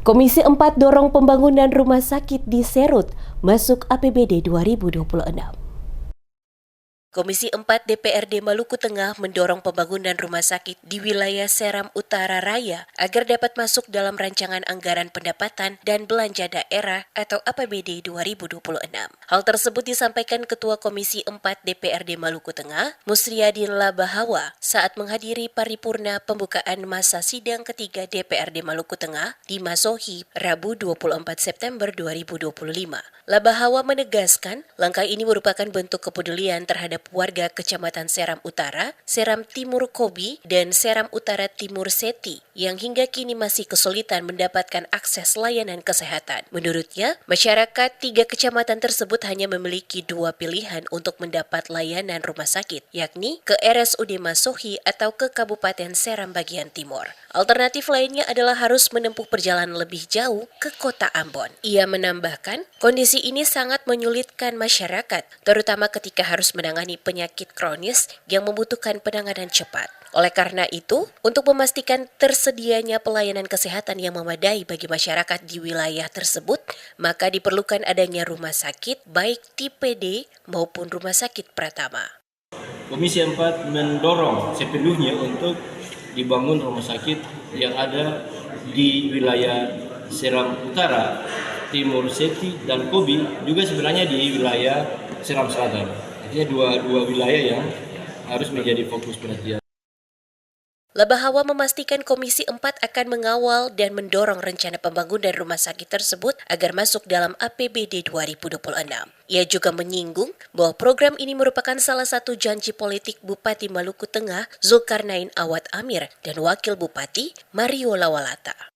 Komisi 4 dorong pembangunan rumah sakit di Serut masuk APBD 2026. Komisi 4 DPRD Maluku Tengah mendorong pembangunan rumah sakit di wilayah Seram Utara Raya agar dapat masuk dalam rancangan anggaran pendapatan dan belanja daerah atau APBD 2026. Hal tersebut disampaikan Ketua Komisi 4 DPRD Maluku Tengah, Musriadin Labahawa, saat menghadiri paripurna pembukaan masa sidang ketiga DPRD Maluku Tengah di Masohi, Rabu 24 September 2025. Labahawa menegaskan langkah ini merupakan bentuk kepedulian terhadap warga Kecamatan Seram Utara, Seram Timur Kobi, dan Seram Utara Timur Seti yang hingga kini masih kesulitan mendapatkan akses layanan kesehatan. Menurutnya, masyarakat 3 kecamatan tersebut hanya memiliki 2 pilihan untuk mendapat layanan rumah sakit, yakni ke RSUD Masohi atau ke Kabupaten Seram bagian timur. Alternatif lainnya adalah harus menempuh perjalanan lebih jauh ke kota Ambon. Ia menambahkan, kondisi ini sangat menyulitkan masyarakat, terutama ketika harus menangani penyakit kronis yang membutuhkan penanganan cepat. Oleh karena itu, untuk memastikan tersedianya pelayanan kesehatan yang memadai bagi masyarakat di wilayah tersebut, maka diperlukan adanya rumah sakit baik tipe D maupun rumah sakit Pratama. Komisi 4 mendorong sepenuhnya untuk dibangun rumah sakit yang ada di wilayah Seram Utara, Timur Seti, dan Kobi, juga sebenarnya di wilayah Seram Selatan. Artinya dua wilayah yang harus menjadi fokus perhatian. Labahawa memastikan Komisi 4 akan mengawal dan mendorong rencana pembangunan rumah sakit tersebut agar masuk dalam APBD 2026. Ia juga menyinggung bahwa program ini merupakan salah satu janji politik Bupati Maluku Tengah Zulkarnain Awad Amir dan Wakil Bupati Mario Lawalata.